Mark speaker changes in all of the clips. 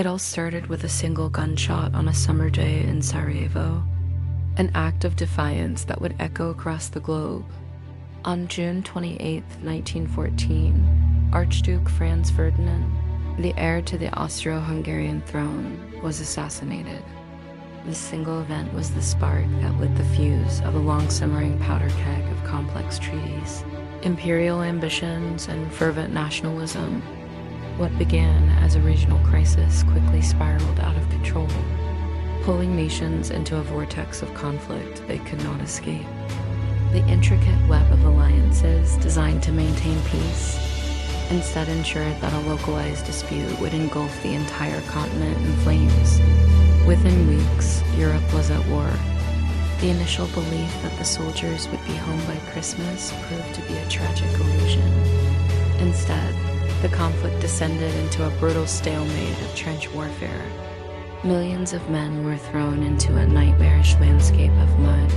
Speaker 1: It all started with a single gunshot on a summer day in Sarajevo, an act of defiance that would echo across the globe. On June 28, 1914, Archduke Franz Ferdinand, the heir to the Austro-Hungarian throne, was assassinated. This single event was the spark that lit the fuse of a long-simmering powder keg of complex treaties, imperial ambitions, and fervent nationalism. What began as a regional crisis quickly spiraled out of control, pulling nations into a vortex of conflict they could not escape. The intricate web of alliances designed to maintain peace instead ensured that a localized dispute would engulf the entire continent in flames. Within weeks, Europe was at war. The initial belief that the soldiers would be home by Christmas proved to be a tragic illusion. Instead, the conflict descended into a brutal stalemate of trench warfare. Millions of men were thrown into a nightmarish landscape of mud,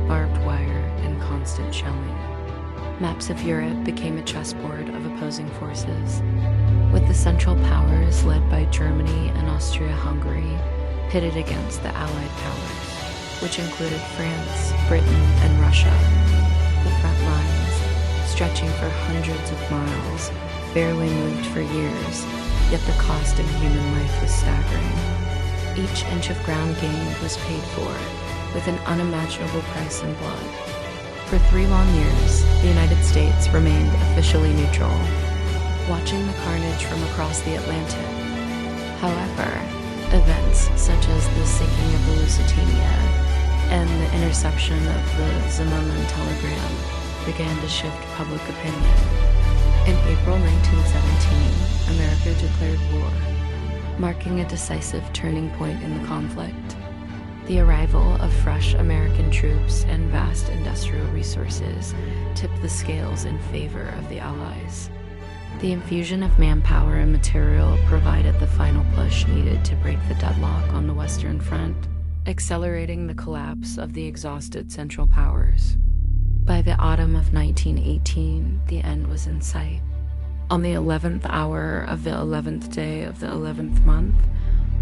Speaker 1: barbed wire, and constant shelling. Maps of Europe became a chessboard of opposing forces, with the Central Powers led by Germany and Austria-Hungary pitted against the Allied powers, which included France, Britain, and Russia. The front lines, stretching for hundreds of miles, barely moved for years, yet the cost in human life was staggering. Each inch of ground gained was paid for, with an unimaginable price in blood. For 3 long years, the United States remained officially neutral, watching the carnage from across the Atlantic. However, events such as the sinking of the Lusitania and the interception of the Zimmermann telegram began to shift public opinion. In April 1917, America declared war, marking a decisive turning point in the conflict. The arrival of fresh American troops and vast industrial resources tipped the scales in favor of the Allies. The infusion of manpower and material provided the final push needed to break the deadlock on the Western Front, accelerating the collapse of the exhausted Central Powers. By the autumn of 1918, the end was in sight. On the 11th hour of the 11th day of the 11th month,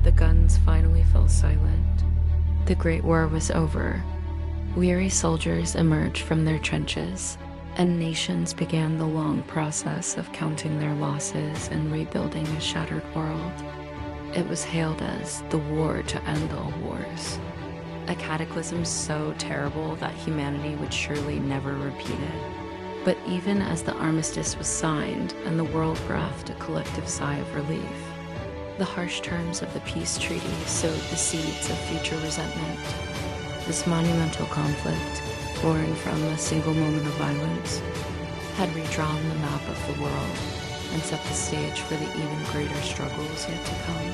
Speaker 1: the guns finally fell silent. The Great War was over. Weary soldiers emerged from their trenches, and nations began the long process of counting their losses and rebuilding a shattered world. It was hailed as the war to end all wars, a cataclysm so terrible that humanity would surely never repeat it. But even as the armistice was signed and the world breathed a collective sigh of relief, the harsh terms of the peace treaty sowed the seeds of future resentment. This monumental conflict, born from a single moment of violence, had redrawn the map of the world and set the stage for the even greater struggles yet to come.